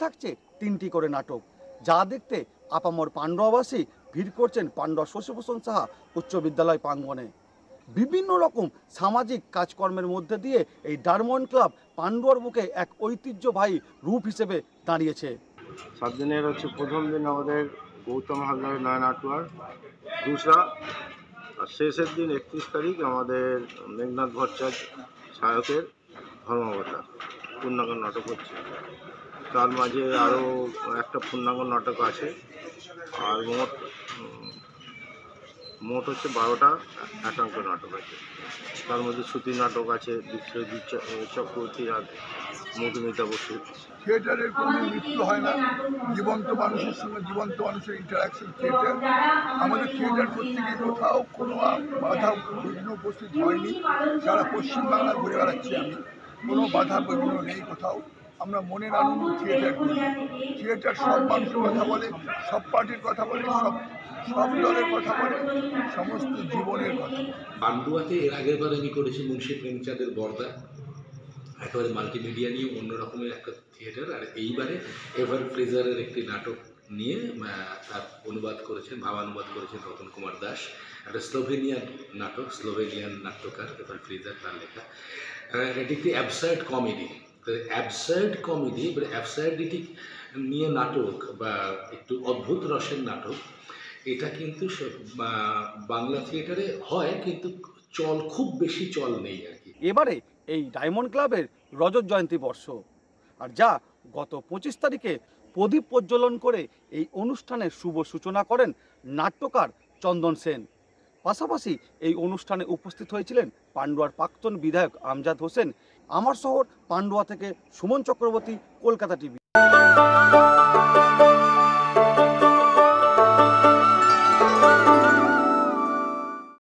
থাকছে 3টি করে নাটক, যা দেখতে আপামর পান্ডুয়াবাসী ভিড় করছেন পান্ডুয়া শশীভূষণ সাহা উচ্চ বিদ্যালয় প্রাঙ্গণে। বিভিন্ন রকম সামাজিক কাজকর্মের মধ্যে দিয়ে এই ডায়মন্ড ক্লাব পান্ডুয়ার বুকে এক ঐতিহ্যবাহী রূপ হিসেবে দাঁড়িয়েছে। 7 দিনের হচ্ছে প্রথম দিন আমাদের গৌতম হালদারের নয়ন আটোয়ার, দুসরা, আর শেষের দিন 31 তারিখ আমাদের মেঘনাথ ভট্টাচার্য সায়কের ধর্মাবতার পূর্ণাঙ্গ নাটক হচ্ছে। তার মাঝে আরও একটা পূর্ণাঙ্গ নাটক আছে। আর মোট হচ্ছে 12টা একাঙ্ক নাটক আছে। তার মধ্যে শ্রুতি নাটক আছে, বিশ্বজিৎ চক্রবর্তী আর মধুমিতা বসু। থিয়েটারের কোনো মৃত্যু হয় না, জীবন্ত মানুষের সঙ্গে জীবন্ত মানুষের ইন্টারাকশন থিয়েটার। আমাদের থিয়েটার করতে গিয়ে কোথাও কোনো বাধা বিঘ্ন উপস্থিত হয়নি। সারা পশ্চিমবাংলা ঘুরে বেড়াচ্ছি আমি, কোনো বাধা বিঘ্ন নেই কোথাও। আমরা মনের আনন্দ থিয়েটার করি। থিয়েটার সব মানুষের কথা বলে, সব পার্টির কথা বলে, সব দলের কথা বলে, সমস্ত জীবনের কথা বলে। পান্ডুয়াতে এর আগের বার আমি করেছি মুন্সী প্রেমচাঁদের বর্দা, একেবারে মাল্টিমিডিয়া নিয়ে অন্য রকমের একটা থিয়েটার। আর এইবারে এভার ফ্রেজারের একটি নাটক নিয়ে তার অনুবাদ করেছেন, ভাবানুবাদ করেছেন রতন কুমার দাস। একটা স্লোভেনিয়ান নাটক, স্লোভেনিয়ান নাট্যকার এভার ফ্রেজার, তার লেখা। এটি একটি অ্যাবসার্ড কমেডি। অ্যাবসার্ড কমেডি বা অ্যাবসার্ডিটি নিয়ে নাটক বা একটু অদ্ভুত রসের নাটক, এটা কিন্তু বাংলা থিয়েটারে হয়, কিন্তু খুব বেশি চল নেই আর কি। এবারে এই ডায়মন্ড ক্লাবের রজত জয়ন্তী বর্ষ, আর যা গত 25 তারিখে প্রদীপ প্রজ্বলন করে এই অনুষ্ঠানের শুভ সূচনা করেন নাট্যকার চন্দন সেন। পাশাপাশি এই অনুষ্ঠানে উপস্থিত হয়েছিলেন পান্ডুয়ার প্রাক্তন বিধায়ক আমজাদ হোসেন। আমার শহর পান্ডুয়া থেকে সুমন চক্রবর্তী, কলকাতা টিভি।